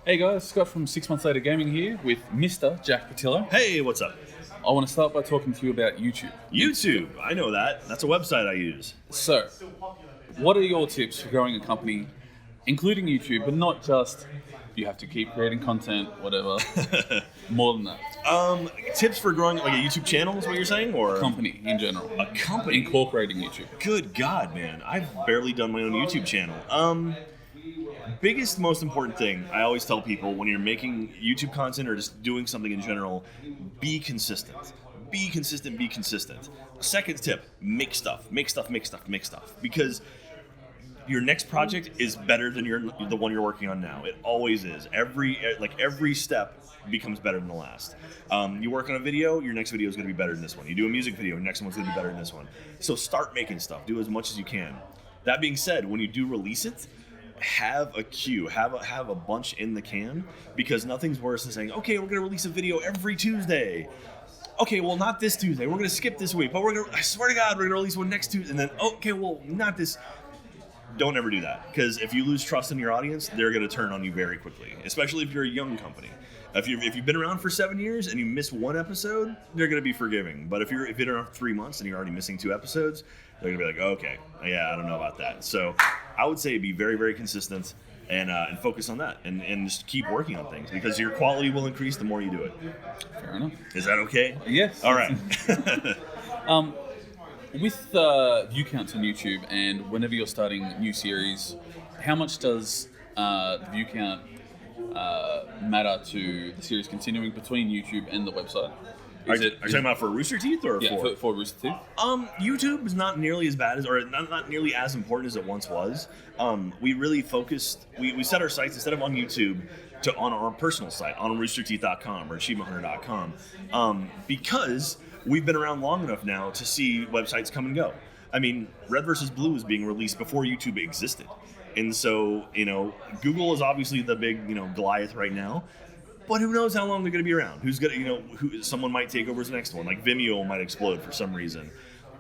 Hey guys, Scott from 6 Months Later Gaming here with Mr. Jack Pattillo. Hey, what's up? I want to start by talking to you about YouTube. YouTube, I know that. That's a website I use. So, what are your tips for growing a company, including YouTube, but not just you have to keep creating content, whatever, more than that? Tips for growing like a YouTube channel is what you're saying? Or Company in general. a company? Incorporating YouTube. Good God, man. I've barely done my own YouTube channel. Biggest, most important thing I always tell people when you're making YouTube content or just doing something in general, be consistent. Be consistent, be consistent. Second tip, make stuff. Because your next project is better than the one you're working on now. It always is. Every step becomes better than the last. You work on a video, your next video is going to be better than this one. You do a music video, your next one's going to be better than this one. So start making stuff. Do as much as you can. That being said, when you do release it, have a queue, have a bunch in the can, because nothing's worse than saying, okay, we're going to release a video every Tuesday. Okay, well, not this Tuesday. We're going to skip this week, but I swear to God, we're going to release one next Tuesday. And then, okay, well, not this. Don't ever do that, because if you lose trust in your audience, they're going to turn on you very quickly, especially if you're a young company. If you've been around for 7 years and you miss one episode, they're going to be forgiving. But if you've been around for 3 months and you're already missing 2 episodes, they're going to be like, okay, yeah, I don't know about that. So I would say be very, very consistent and focus on that and just keep working on things, because your quality will increase the more you do it. Fair enough. Is that okay? Yes. All right. With view counts on YouTube, and whenever you're starting a new series, how much does the view count matter to the series continuing between YouTube and the website? Are you talking about for Rooster Teeth or for Rooster Teeth? YouTube is not nearly as bad as, or not nearly as important as it once was. We really focused. We set our sights instead of on YouTube to on our personal site on roosterteeth.com or achievementhunter.com, because we've been around long enough now to see websites come and go. I mean, Red vs. Blue is being released before YouTube existed. And so, Google is obviously the big, Goliath right now. But who knows how long they're going to be around? Who's going to, someone might take over as the next one. Like Vimeo might explode for some reason.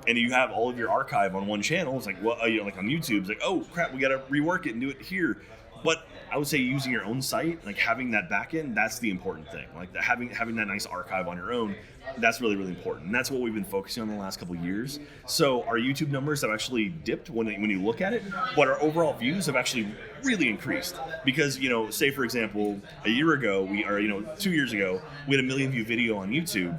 And you have all of your archive on one channel. It's like, well, like on YouTube, it's like, oh crap, we got to rework it and do it here. But I would say using your own site, like having that backend, that's the important thing. Like having that nice archive on your own, that's really, really important. And that's what we've been focusing on the last couple of years. So our YouTube numbers have actually dipped when you look at it, but our overall views have actually really increased. Because, say for example, a year ago, 2 years ago, we had a 1 million view video on YouTube.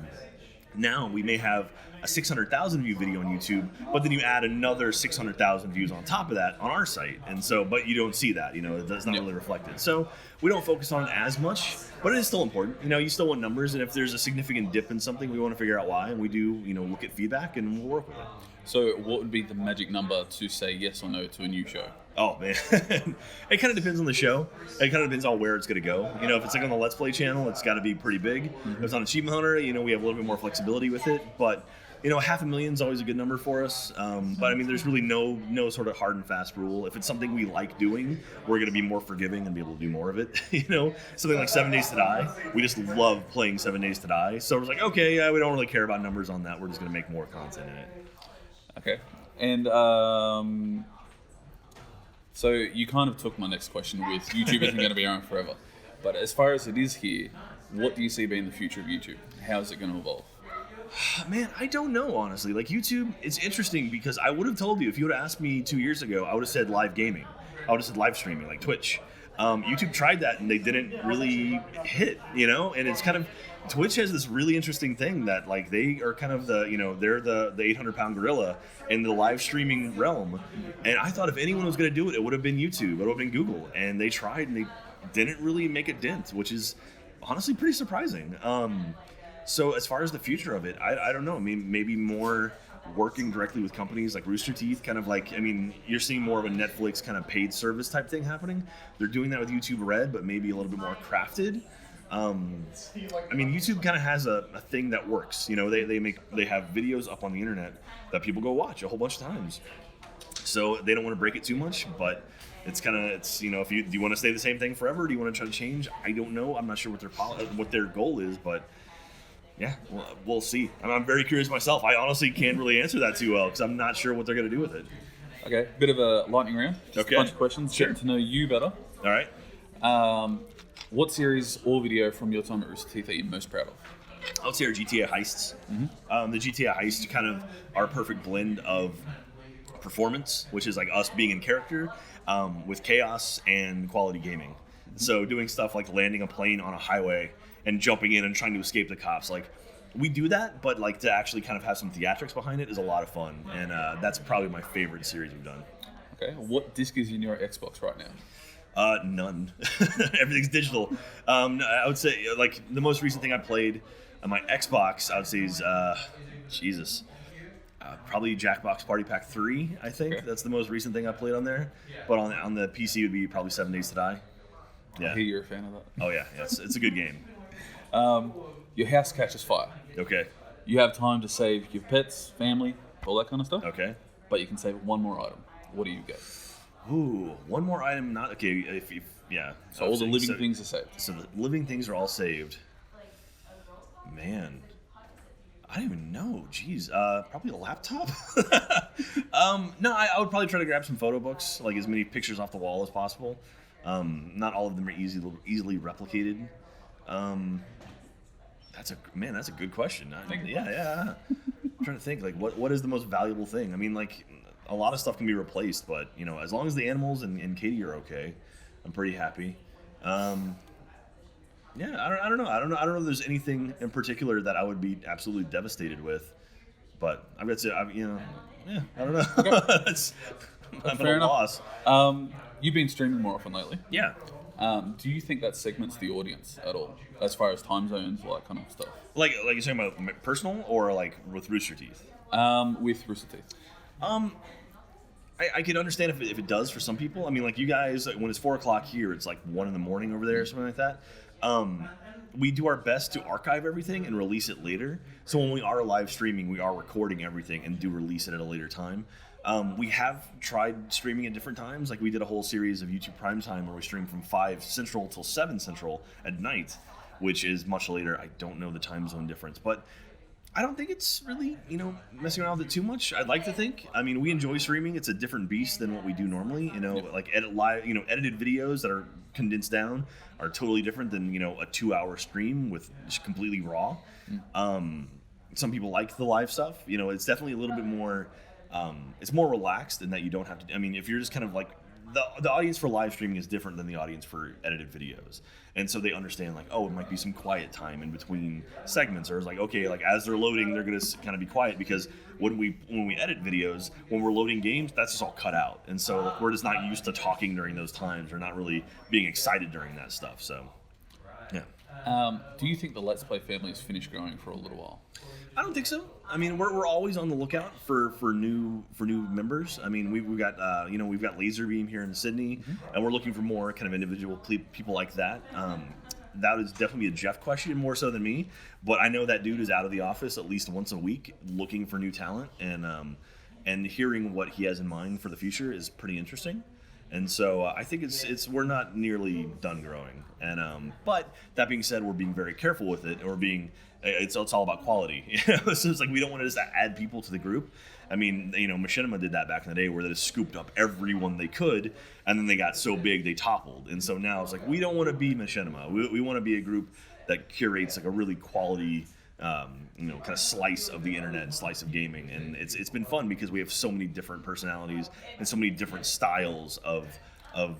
Now we may have a 600,000 view video on YouTube, but then you add another 600,000 views on top of that on our site. And so, but you don't see that, it's not really reflected. So we don't focus on it as much, but it is still important. You still want numbers, and if there's a significant dip in something, we want to figure out why, and we do, look at feedback and we'll work with it. So what would be the magic number to say yes or no to a new show? Oh, man. It kind of depends on the show. It kind of depends on where it's going to go. If it's like on the Let's Play channel, it's got to be pretty big. Mm-hmm. If it's on Achievement Hunter, we have a little bit more flexibility with it. But, 500,000 is always a good number for us. But, I mean, there's really no sort of hard and fast rule. If it's something we like doing, we're going to be more forgiving and be able to do more of it. Something like 7 Days to Die. We just love playing 7 Days to Die. So it's like, okay, yeah, we don't really care about numbers on that. We're just going to make more content in it. Okay. And so you kind of took my next question with YouTube isn't going to be around forever. But as far as it is here, what do you see being the future of YouTube? How is it going to evolve? Man, I don't know, honestly. Like YouTube, it's interesting because I would have told you, if you would have asked me 2 years ago, I would have said live gaming. I would have said live streaming, like Twitch. YouTube tried that and they didn't really hit, and it's kind of, Twitch has this really interesting thing that like they are kind of the, they're the 800-pound gorilla in the live streaming realm. And I thought if anyone was going to do it, it would have been YouTube, it would have been Google. And they tried and they didn't really make a dent, which is honestly pretty surprising. So as far as the future of it, I don't know. I mean, maybe more working directly with companies like Rooster Teeth, kind of like, I mean, you're seeing more of a Netflix kind of paid service type thing happening. They're doing that with YouTube Red, but maybe a little bit more crafted. I mean, YouTube kind of has a thing that works. They have videos up on the internet that people go watch a whole bunch of times. So they don't want to break it too much, but it's do you want to stay the same thing forever? Do you want to try to change? I don't know. I'm not sure what their goal is, but yeah, we'll see. I'm very curious myself. I honestly can't really answer that too well because I'm not sure what they're going to do with it. Okay, bit of a lightning round. Just a bunch of questions. Sure. Getting to know you better. All right. What series or video from your time at Rooster Teeth are you most proud of? I would say our GTA heists. The GTA heists kind of are a perfect blend of performance, which is like us being in character, with chaos and quality gaming. So doing stuff like landing a plane on a highway and jumping in and trying to escape the cops, like we do that, but like to actually kind of have some theatrics behind it is a lot of fun, and that's probably my favorite series we've done. Okay, what disc is in your Xbox right now? None. Everything's digital. I would say like the most recent thing I played on my Xbox, I would say is probably Jackbox Party Pack 3. I think that's the most recent thing I played on there. But on the PC would be probably 7 Days to Die. Yeah. I hear you're a fan of that. Oh yeah, it's a good game. Your house catches fire. Okay. You have time to save your pets, family, all that kind of stuff. Okay. But you can save one more item. What do you get? Ooh, one more item. Not okay. If yeah. So all the living things are saved. So the living things are all saved. Man, I don't even know. Jeez, probably a laptop. No, I would probably try to grab some photo books, like as many pictures off the wall as possible. Not all of them are easily replicated. That's a good question. Yeah. I'm trying to think, like, what is the most valuable thing? I mean, like, a lot of stuff can be replaced, but you know, as long as the animals and Katie are okay, I'm pretty happy. Yeah, I don't know. I don't know if there's anything in particular that I would be absolutely devastated with, but I've got to, I don't know. Okay. I'm Fair at a enough. loss. You've been streaming more often lately. Yeah. Do you think that segments the audience at all, as far as time zones, all that kind of stuff? Like you're talking about personal or like with Rooster Teeth? With Rooster Teeth. I can understand if it does for some people. I mean, like you guys, when it's 4 o'clock here, it's like 1 a.m. over there or something like that. We do our best to archive everything and release it later. So when we are live streaming, we are recording everything and do release it at a later time. We have tried streaming at different times. Like we did a whole series of YouTube Prime Time where we streamed from 5 Central till 7 Central at night, which is much later. I don't know the time zone difference, but I don't think it's really, messing around with it too much. I'd like to think. I mean, we enjoy streaming. It's a different beast than what we do normally. Like edited videos that are condensed down are totally different than, a 2-hour stream with just completely raw. Some people like the live stuff. It's definitely a little bit more, it's more relaxed in that you don't have to, I mean, if you're just kind of like, the audience for live streaming is different than the audience for edited videos. And so they understand like, oh, it might be some quiet time in between segments, or it's like, okay, like as they're loading, they're going to kind of be quiet, because when we edit videos, when we're loading games, that's just all cut out. And so we're just not used to talking during those times, or not really being excited during that stuff. So, yeah. Do you think the Let's Play family is finished growing for a little while? I don't think so. I mean, we're always on the lookout for new members. I mean, we've got we've got Laserbeam here in Sydney, and we're looking for more kind of individual people like that. That is definitely a Jeff question more so than me, but I know that dude is out of the office at least once a week looking for new talent, and hearing what he has in mind for the future is pretty interesting. And so I think we're not nearly done growing. And but that being said, we're being very careful with it, and it's all about quality. So it's like we don't want to just add people to the group. I mean, Machinima did that back in the day, where they just scooped up everyone they could, and then they got so big they toppled. And so now it's like we don't want to be Machinima. We want to be a group that curates like a really quality, kind of slice of the internet and slice of gaming. And it's been fun because we have so many different personalities and so many different styles of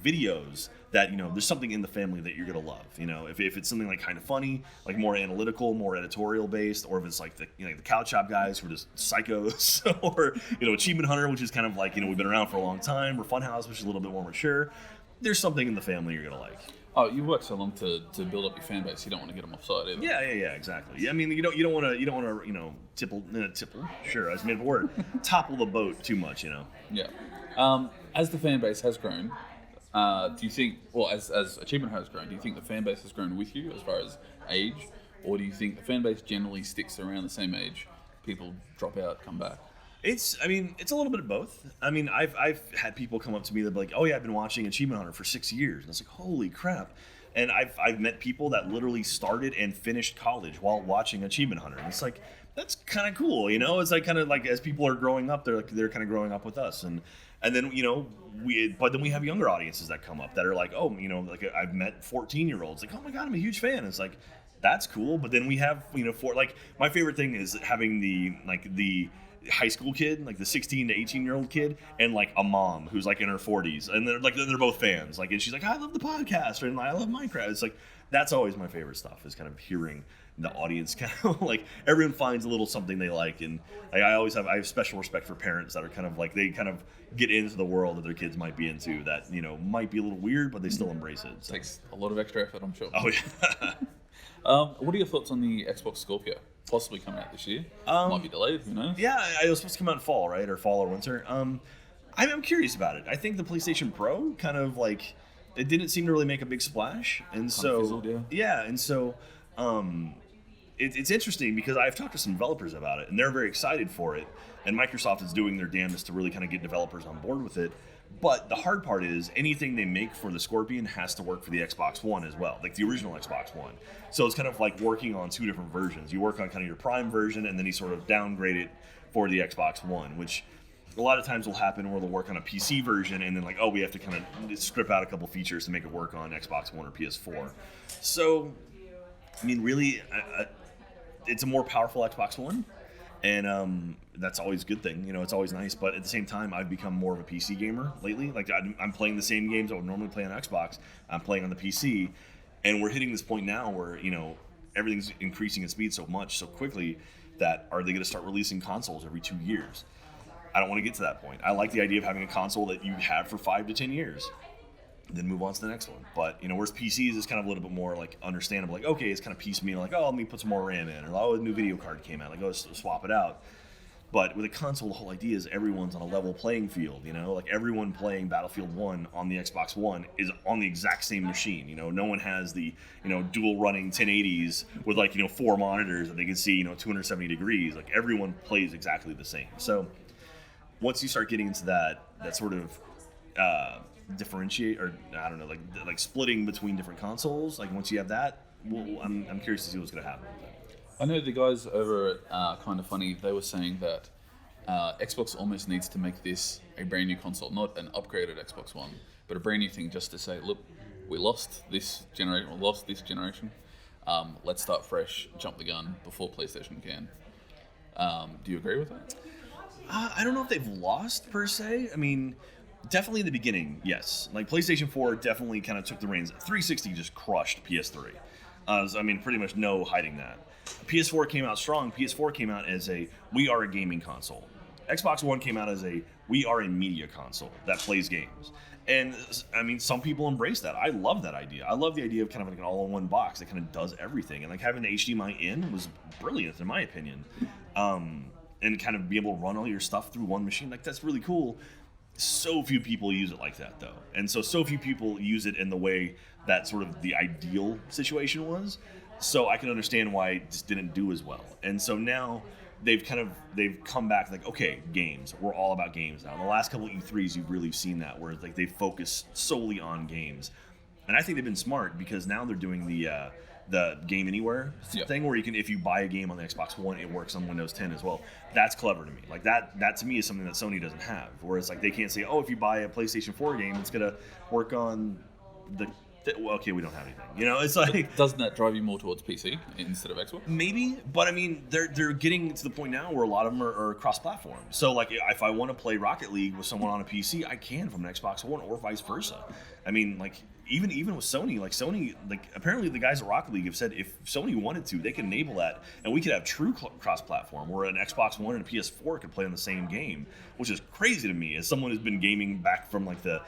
videos that there's something in the family that you're gonna love. If it's something like kind of funny, like more analytical, more editorial based, or if it's like the Couch Shop guys who are just psychos, or Achievement Hunter, which is kind of like we've been around for a long time, or Funhouse, which is a little bit more mature. There's something in the family you're gonna like. Oh, you worked so long to build up your fan base. You don't want to get them offside either. Yeah, exactly. Yeah, I mean, you don't want to tipple. Sure, I just made up a word. Topple the boat too much, Yeah. As the fan base has grown, do you think, well, as Achievement has grown, do you think the fan base has grown with you as far as age, or do you think the fan base generally sticks around the same age? People drop out, come back. It's a little bit of both. I mean, I've had people come up to me that be like, oh yeah, I've been watching Achievement Hunter for 6 years, and it's like, holy crap. And I've met people that literally started and finished college while watching Achievement Hunter, and it's like, that's kind of cool, It's like kind of like as people are growing up, they're kind of growing up with us, and And then, but then we have younger audiences that come up that are like, oh, like I've met 14-year-olds. Like, oh my God, I'm a huge fan. It's like, that's cool. But then we have, like my favorite thing is having the high school kid, like the 16 to 18-year-old kid, and like a mom who's like in her 40s, and they're both fans. Like, and she's like, I love the podcast, and I love Minecraft. It's like, that's always my favorite stuff, is kind of hearing the audience kind of like everyone finds a little something they like. And like, I have special respect for parents that are kind of like, they kind of get into the world that their kids might be into that, might be a little weird, but they still embrace it. So. Takes a lot of extra effort, I'm sure. Oh yeah. What are your thoughts on the Xbox Scorpio? Possibly coming out this year. Might be delayed, who knows? Yeah, it was supposed to come out in fall, right? Or fall or winter. I'm curious about it. I think the PlayStation Pro kind of like, it didn't seem to really make a big splash. And so, fizzled, yeah. And so, it's interesting because I've talked to some developers about it, and they're very excited for it. And Microsoft is doing their damnedest to really kind of get developers on board with it. But the hard part is anything they make for the Scorpion has to work for the Xbox One as well, like the original Xbox One. So it's kind of like working on two different versions. You work on kind of your Prime version, and then you sort of downgrade it for the Xbox One, which a lot of times will happen where they'll work on a PC version, and then like, oh, we have to kind of strip out a couple features to make it work on Xbox One or PS4. So, I mean, really, it's a more powerful Xbox One, and that's always a good thing. It's always nice. But at the same time, I've become more of a PC gamer lately. Like, I'm playing the same games I would normally play on Xbox. I'm playing on the PC, and we're hitting this point now where everything's increasing in speed so much so quickly that are they going to start releasing consoles every 2 years? I don't want to get to that point. I like the idea of having a console that you have for 5 to 10 years. Then move on to the next one. But, whereas PCs is kind of a little bit more, like, understandable. Like, okay, it's kind of piecemeal. Like, oh, let me put some more RAM in. Or, oh, a new video card came out. Like, oh, let's swap it out. But with a console, the whole idea is everyone's on a level playing field, Like, everyone playing Battlefield 1 on the Xbox One is on the exact same machine, No one has the, dual running 1080s with, like, 4 monitors that they can see, 270 degrees. Like, everyone plays exactly the same. So once you start getting into that sort of differentiate, or I don't know, like splitting between different consoles, like once you have that, I'm curious to see what's going to happen with that. I know the guys over at Kind of Funny, they were saying that Xbox almost needs to make this a brand new console, not an upgraded Xbox One, but a brand new thing, just to say, look, we lost this generation, let's start fresh, jump the gun before PlayStation can. Do you agree with that? I don't know if they've lost per se. I mean, definitely in the beginning, yes. Like, PlayStation 4 definitely kind of took the reins. 360 just crushed PS3. So, I mean, pretty much no hiding that. PS4 came out strong. PS4 came out as we are a gaming console. Xbox One came out as we are a media console that plays games. And, I mean, some people embrace that. I love that idea. I love the idea of kind of like an all-in-one box that kind of does everything. And, like, having the HDMI in was brilliant, in my opinion. And kind of be able to run all your stuff through one machine. Like, that's really cool. So few people use it like that, though. And so few people use it in the way that sort of the ideal situation was. So I can understand why it just didn't do as well. And so now they've come back like, okay, games. We're all about games now. In the last couple of E3s, you've really seen that, where like they focus solely on games. And I think they've been smart, because now they're doing the Game Anywhere thing, where you can, if you buy a game on the Xbox One, it works on Windows 10 as well. That's clever to me. Like that to me is something that Sony doesn't have. Whereas like they can't say, oh, if you buy a PlayStation 4 game, it's gonna work on well, okay, we don't have anything. It's like, but doesn't that drive you more towards PC instead of Xbox? Maybe, but I mean, they're getting to the point now where a lot of them are cross-platform. So like, if I want to play Rocket League with someone on a PC, I can from an Xbox One, or vice versa. I mean, like, even with Sony, like apparently the guys at Rocket League have said if Sony wanted to, they could enable that, and we could have true cross-platform where an Xbox One and a PS4 could play on the same game, which is crazy to me as someone who's been gaming back from like the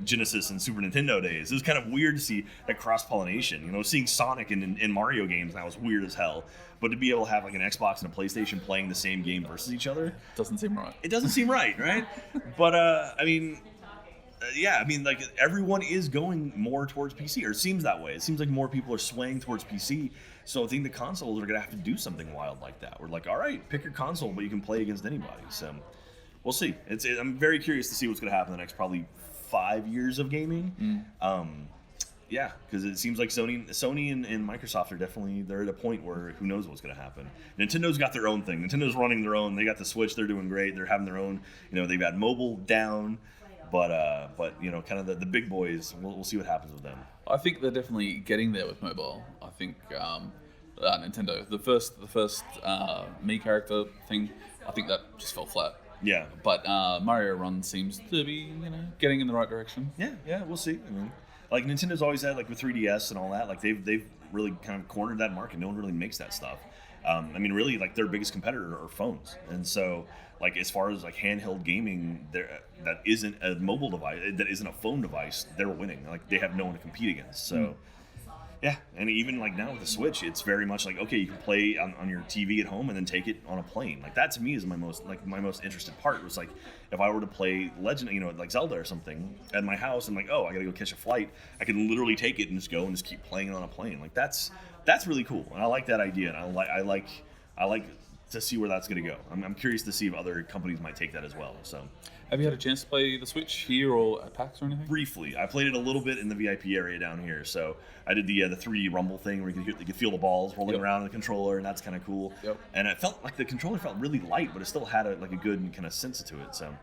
Genesis and Super Nintendo days. It was kind of weird to see that cross-pollination. Seeing Sonic in Mario games now was weird as hell. But to be able to have like an Xbox and a PlayStation playing the same game versus each other doesn't seem right. It doesn't seem right? But I mean. Yeah, I mean, like, everyone is going more towards PC, or it seems that way. It seems like more people are swaying towards PC, so I think the consoles are going to have to do something wild like that. We're like, all right, pick your console, but you can play against anybody. So we'll see. I'm very curious to see what's going to happen in the next probably 5 years of gaming. Yeah, because it seems like Sony and Microsoft are definitely, they're at a point where who knows what's going to happen. Nintendo's got their own thing. Nintendo's running their own. They got the Switch. They're doing great. They're having their own. They've got mobile down, but kind of the big boys. We'll see what happens with them. I think they're definitely getting there with mobile. I think Nintendo, the first Mii character thing, I think that just fell flat. Yeah, But Mario Run seems to be getting in the right direction. yeah, we'll see. I mean, like Nintendo's always had like with 3DS and all that. Like they've really kind of cornered that market. No one really makes that stuff. I mean, really, like their biggest competitor are phones, and so like as far as like handheld gaming, that isn't a mobile device, that isn't a phone device, they're winning. Like they have no one to compete against. So. Yeah, and even like now with the Switch, it's very much like, okay, you can play on your TV at home and then take it on a plane. Like that to me is my most interested part. Was like if I were to play Legend, like Zelda or something at my house, and like, oh, I gotta go catch a flight, I can literally take it and just go and just keep playing it on a plane. Like that's really cool, and I like that idea, and I like to see where that's gonna go. I'm curious to see if other companies might take that as well. So. Have you had a chance to play the Switch here or at PAX or anything? Briefly. I played it a little bit in the VIP area down here. So I did the 3D rumble thing where you could feel the balls rolling around in the controller, and that's kind of cool. Yep. And it felt like the controller felt really light, but it still had a good kind of sense to it. So,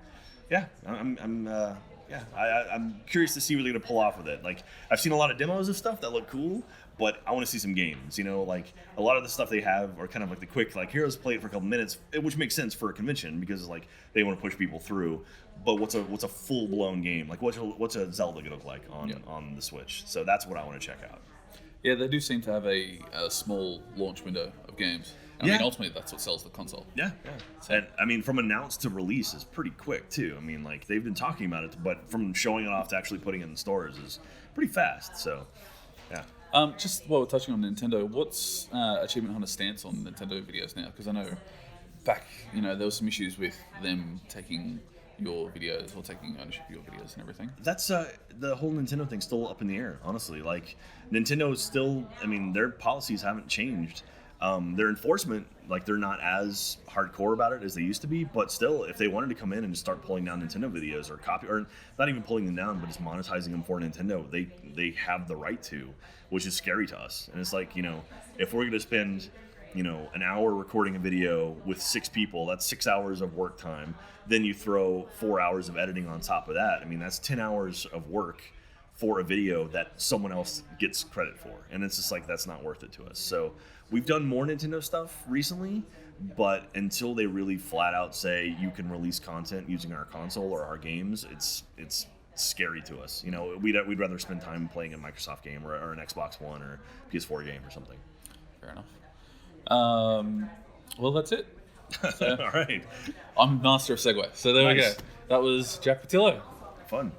yeah, I'm curious to see what they're gonna pull off with it. Like I've seen a lot of demos of stuff that look cool, but I want to see some games. Like a lot of the stuff they have are kind of like the quick, like here's play it for a couple minutes, which makes sense for a convention because like they want to push people through. But what's a full blown game? Like what's a Zelda gonna look like on the Switch? So that's what I want to check out. Yeah, they do seem to have a small launch window of games. I mean, ultimately, that's what sells the console. Yeah. And I mean, from announced to release is pretty quick too. I mean, like they've been talking about it, but from showing it off to actually putting it in stores is pretty fast. So, yeah. Just while we're touching on Nintendo, what's Achievement Hunter's stance on Nintendo videos now? Because I know back, there was some issues with them taking your videos or taking ownership of your videos and everything. That's the whole Nintendo thing's still up in the air, honestly. Like Nintendo is still, I mean, their policies haven't changed. Their enforcement, like they're not as hardcore about it as they used to be, but still, if they wanted to come in and just start pulling down Nintendo videos or not even pulling them down, but just monetizing them for Nintendo, they have the right to, which is scary to us. And it's like, if we're going to spend, an hour recording a video with 6 people, that's 6 hours of work time. Then you throw 4 hours of editing on top of that. I mean, that's 10 hours of work for a video that someone else gets credit for. And it's just like, that's not worth it to us. So we've done more Nintendo stuff recently, but until they really flat out say you can release content using our console or our games, it's scary to us. We'd rather spend time playing a Microsoft game or an Xbox One or PS4 game or something. Fair enough. Well, that's it. So, all right. I'm master of segue. So there we go. That was Jack Pattillo. Fun.